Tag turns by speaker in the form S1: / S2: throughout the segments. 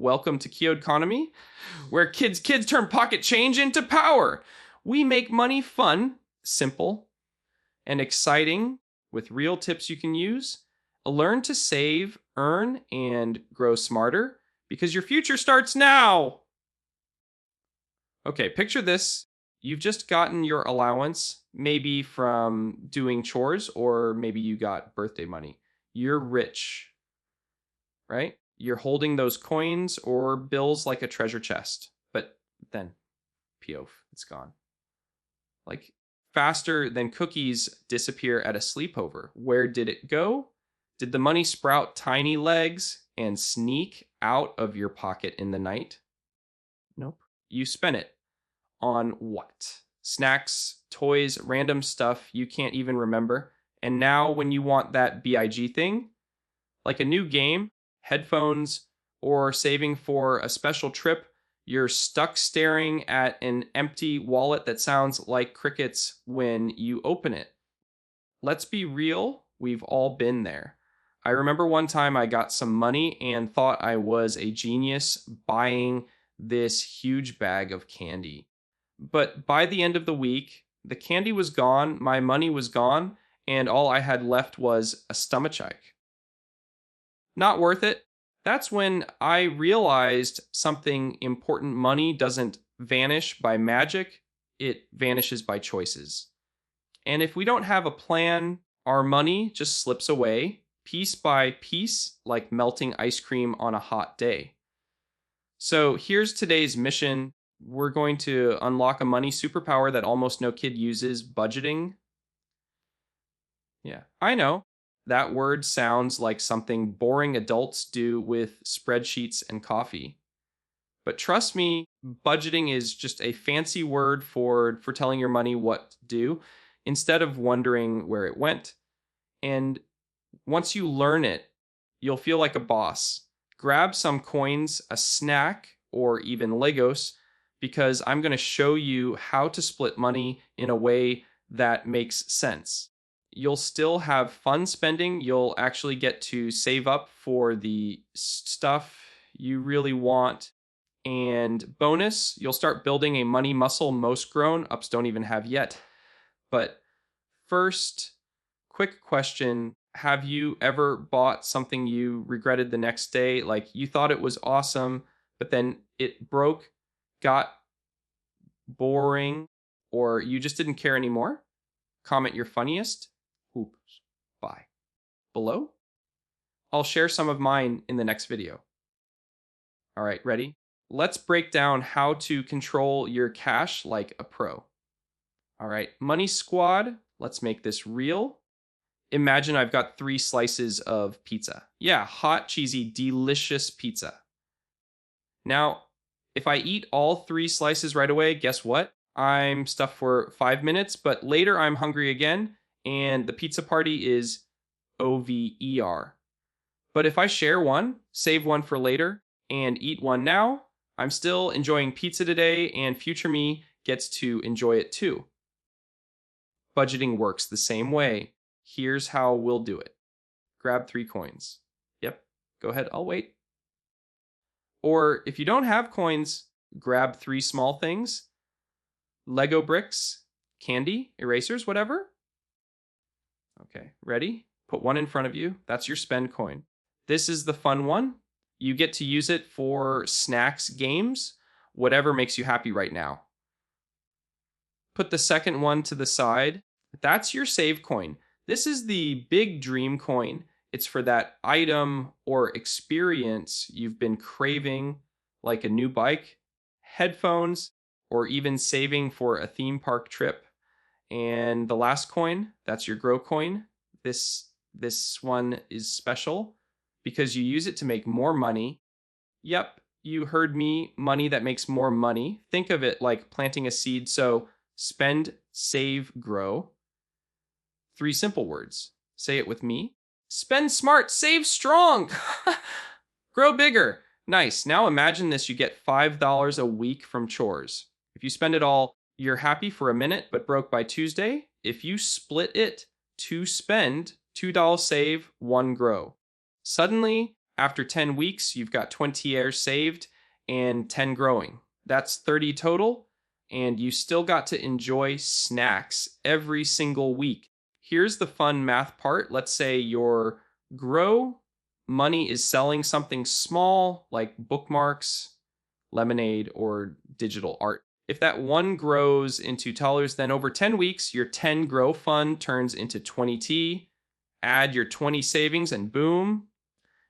S1: Welcome to Kidconomy, where kids turn pocket change into power. We make money fun, simple, and exciting with real tips you can use. Learn to save, earn, and grow smarter because your future starts now. Okay, picture this. You've just gotten your allowance, maybe from doing chores, or maybe you got birthday money. You're rich, right? You're holding those coins or bills like a treasure chest, but then, poof, it's gone. Like faster than cookies disappear at a sleepover. Where did it go? Did the money sprout tiny legs and sneak out of your pocket in the night? Nope. You spent it on what? Snacks, toys, random stuff you can't even remember. And now when you want that BIG thing, like a new game, headphones, or saving for a special trip, you're stuck staring at an empty wallet that sounds like crickets when you open it. Let's be real, we've all been there. I remember one time I got some money and thought I was a genius buying this huge bag of candy. But by the end of the week, the candy was gone, my money was gone, and all I had left was a stomachache. Not worth it. That's when I realized something important. Money doesn't vanish by magic, it vanishes by choices. And if we don't have a plan, our money just slips away, piece by piece, like melting ice cream on a hot day. So here's today's mission. We're going to unlock a money superpower that almost no kid uses: budgeting. Yeah, I know. That word sounds like something boring adults do with spreadsheets and coffee. But trust me, budgeting is just a fancy word for telling your money what to do instead of wondering where it went. And once you learn it, you'll feel like a boss. Grab some coins, a snack, or even Legos, because I'm going to show you how to split money in a way that makes sense. You'll still have fun spending. You'll actually get to save up for the stuff you really want. And bonus, you'll start building a money muscle most grown-ups don't even have yet. But first, quick question. Have you ever bought something you regretted the next day? Like you thought it was awesome, but then it broke, got boring, or you just didn't care anymore? Comment your funniest. Oops, bye. Below? I'll share some of mine in the next video. All right, ready? Let's break down how to control your cash like a pro. All right, Money Squad, let's make this real. Imagine I've got 3 slices of pizza. Yeah, hot, cheesy, delicious pizza. Now, if I eat all 3 slices right away, guess what? I'm stuffed for 5 minutes, but later I'm hungry again, and the pizza party is over. But if I share one, save one for later, and eat one now, I'm still enjoying pizza today, and future me gets to enjoy it too. Budgeting works the same way. Here's how we'll do it. Grab 3 coins. Yep, go ahead, I'll wait. Or if you don't have coins, grab 3 small things. Lego bricks, candy, erasers, whatever. Okay, ready? Put one in front of you. That's your spend coin. This is the fun one. You get to use it for snacks, games, whatever makes you happy right now. Put the second one to the side. That's your save coin. This is the big dream coin. It's for that item or experience you've been craving, like a new bike, headphones, or even saving for a theme park trip. And the last coin, that's your grow coin. This one is special because you use it to make more money. Yep, you heard me, money that makes more money. Think of it like planting a seed. So spend, save, grow. 3 simple words. Say it with me. Spend smart, save strong. Grow bigger. Nice. Now imagine this. You get $5 a week from chores. If you spend it all, you're happy for a minute, but broke by Tuesday. If you split it, 2 spend, $2 save, 1 grow. Suddenly, After 10 weeks, you've got 20 years saved and 10 growing. That's 30 total, and you still got to enjoy snacks every single week. Here's the fun math part. Let's say your grow money is selling something small like bookmarks, lemonade, or digital art. If that one grows into dollars, then over 10 weeks, your 10 grow fund turns into 20T. Add your 20 savings, and boom,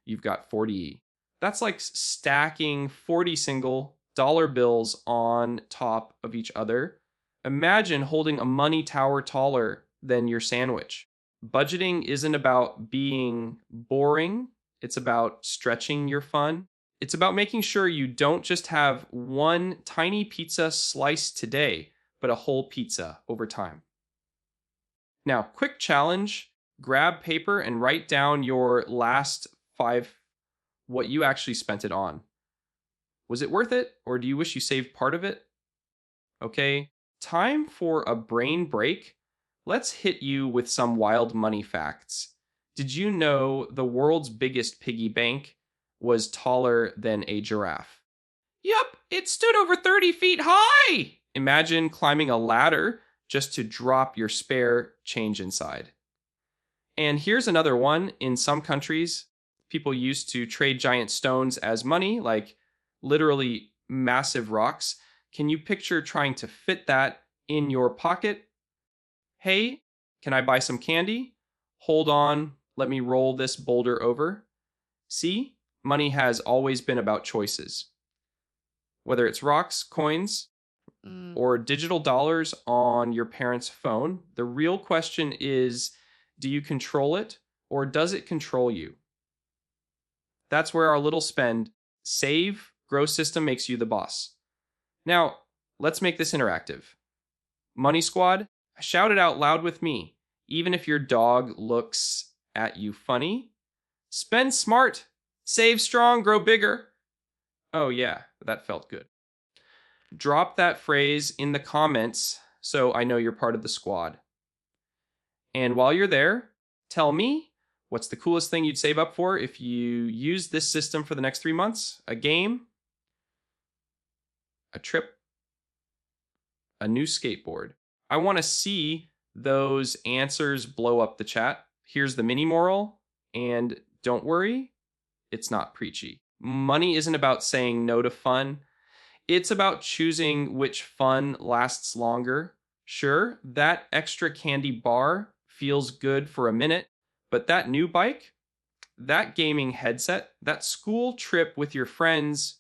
S1: you've got 40. That's like stacking 40 single dollar bills on top of each other. Imagine holding a money tower taller than your sandwich. Budgeting isn't about being boring, it's about stretching your fun. It's about making sure you don't just have one tiny pizza slice today, but a whole pizza over time. Now, quick challenge, grab paper and write down your last 5, what you actually spent it on. Was it worth it, or do you wish you saved part of it? Okay, time for a brain break. Let's hit you with some wild money facts. Did you know the world's biggest piggy bank was taller than a giraffe? Yup, it stood over 30 feet high! Imagine climbing a ladder just to drop your spare change inside. And here's another one. In some countries, people used to trade giant stones as money, like literally massive rocks. Can you picture trying to fit that in your pocket? Hey, can I buy some candy? Hold on, let me roll this boulder over. See, money has always been about choices. Whether it's rocks, coins, or digital dollars on your parents' phone, the real question is, do you control it, or does it control you? That's where our little spend, save, grow system makes you the boss. Now, let's make this interactive. Money Squad, shout it out loud with me. Even if your dog looks at you funny, spend smart, save strong, grow bigger. Oh yeah, that felt good. Drop that phrase in the comments so I know you're part of the squad. And while you're there, tell me, what's the coolest thing you'd save up for if you use this system for the next 3 months? A game? A trip? A new skateboard? I want to see those answers blow up the chat. Here's the mini moral, and don't worry, it's not preachy. Money isn't about saying no to fun. It's about choosing which fun lasts longer. Sure, that extra candy bar feels good for a minute, but that new bike, that gaming headset, that school trip with your friends,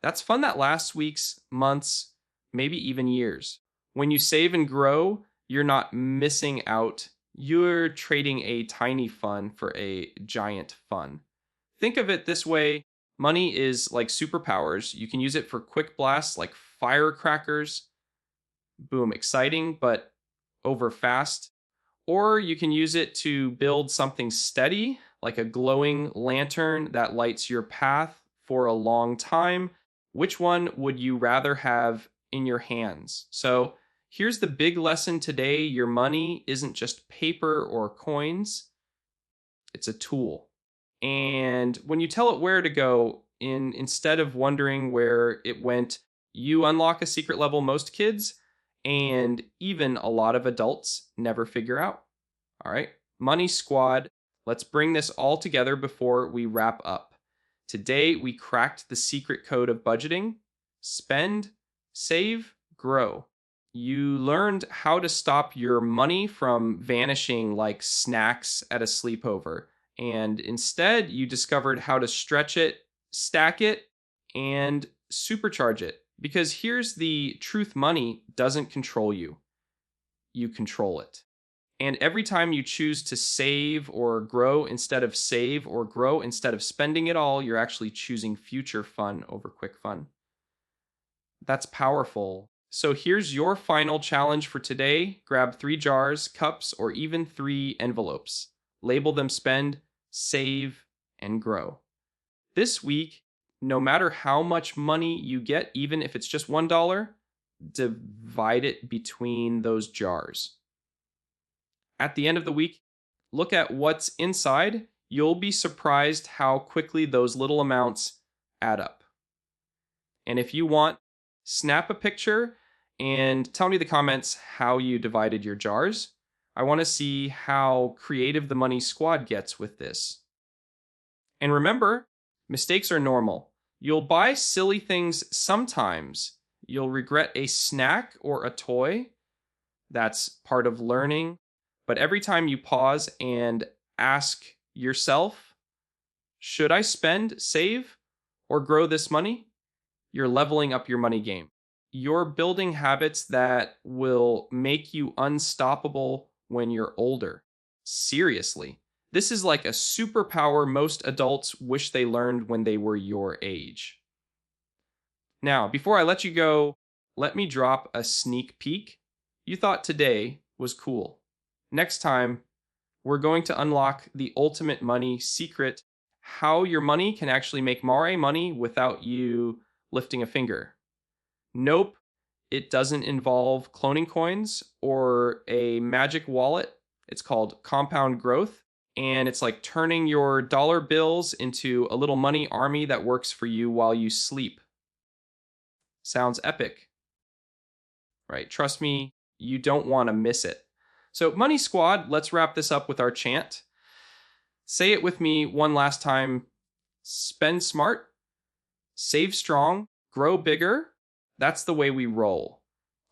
S1: that's fun that lasts weeks, months, maybe even years. When you save and grow, you're not missing out. You're trading a tiny fun for a giant fun. Think of it this way. Money is like superpowers. You can use it for quick blasts like firecrackers. Boom, exciting, but over fast. Or you can use it to build something steady, like a glowing lantern that lights your path for a long time. Which one would you rather have in your hands? So here's the big lesson today. Your money isn't just paper or coins. It's a tool. And when you tell it where to go, instead of wondering where it went, you unlock a secret level most kids and even a lot of adults never figure out. All right, Money Squad, let's bring this all together before we wrap up. Today, we cracked the secret code of budgeting: spend, save, grow. You learned how to stop your money from vanishing like snacks at a sleepover. And instead, you discovered how to stretch it, stack it, and supercharge it. Because here's the truth: money doesn't control you. You control it. And every time you choose to save or grow instead of save, or grow instead of spending it all, you're actually choosing future fun over quick fun. That's powerful. So here's your final challenge for today. Grab 3 jars, cups, or even 3 envelopes. Label them spend, save, and grow. This week, no matter how much money you get, even if it's just $1, divide it between those jars. At the end of the week, look at what's inside. you'll be surprised how quickly those little amounts add up. And if you want, snap a picture and tell me in the comments how you divided your jars. I want to see how creative the money squad gets with this. And remember, mistakes are normal. You'll buy silly things sometimes. You'll regret a snack or a toy. That's part of learning. But every time you pause and ask yourself, should I spend, save, or grow this money? You're leveling up your money game. You're building habits that will make you unstoppable when you're older. Seriously. This is like a superpower most adults wish they learned when they were your age. Now, before I let you go, let me drop a sneak peek. You thought today was cool. Next time, we're going to unlock the ultimate money secret, how your money can actually make more money without you lifting a finger. Nope, it doesn't involve cloning coins or a magic wallet. It's called compound growth. And it's like turning your dollar bills into a little money army that works for you while you sleep. Sounds epic, right? Trust me, you don't want to miss it. So, Money Squad, let's wrap this up with our chant. Say it with me one last time. Spend smart, save strong, grow bigger. That's the way we roll.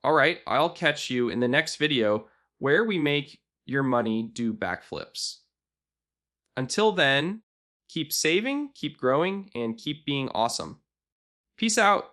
S1: All right, I'll catch you in the next video where we make your money do backflips. Until then, keep saving, keep growing, and keep being awesome. Peace out.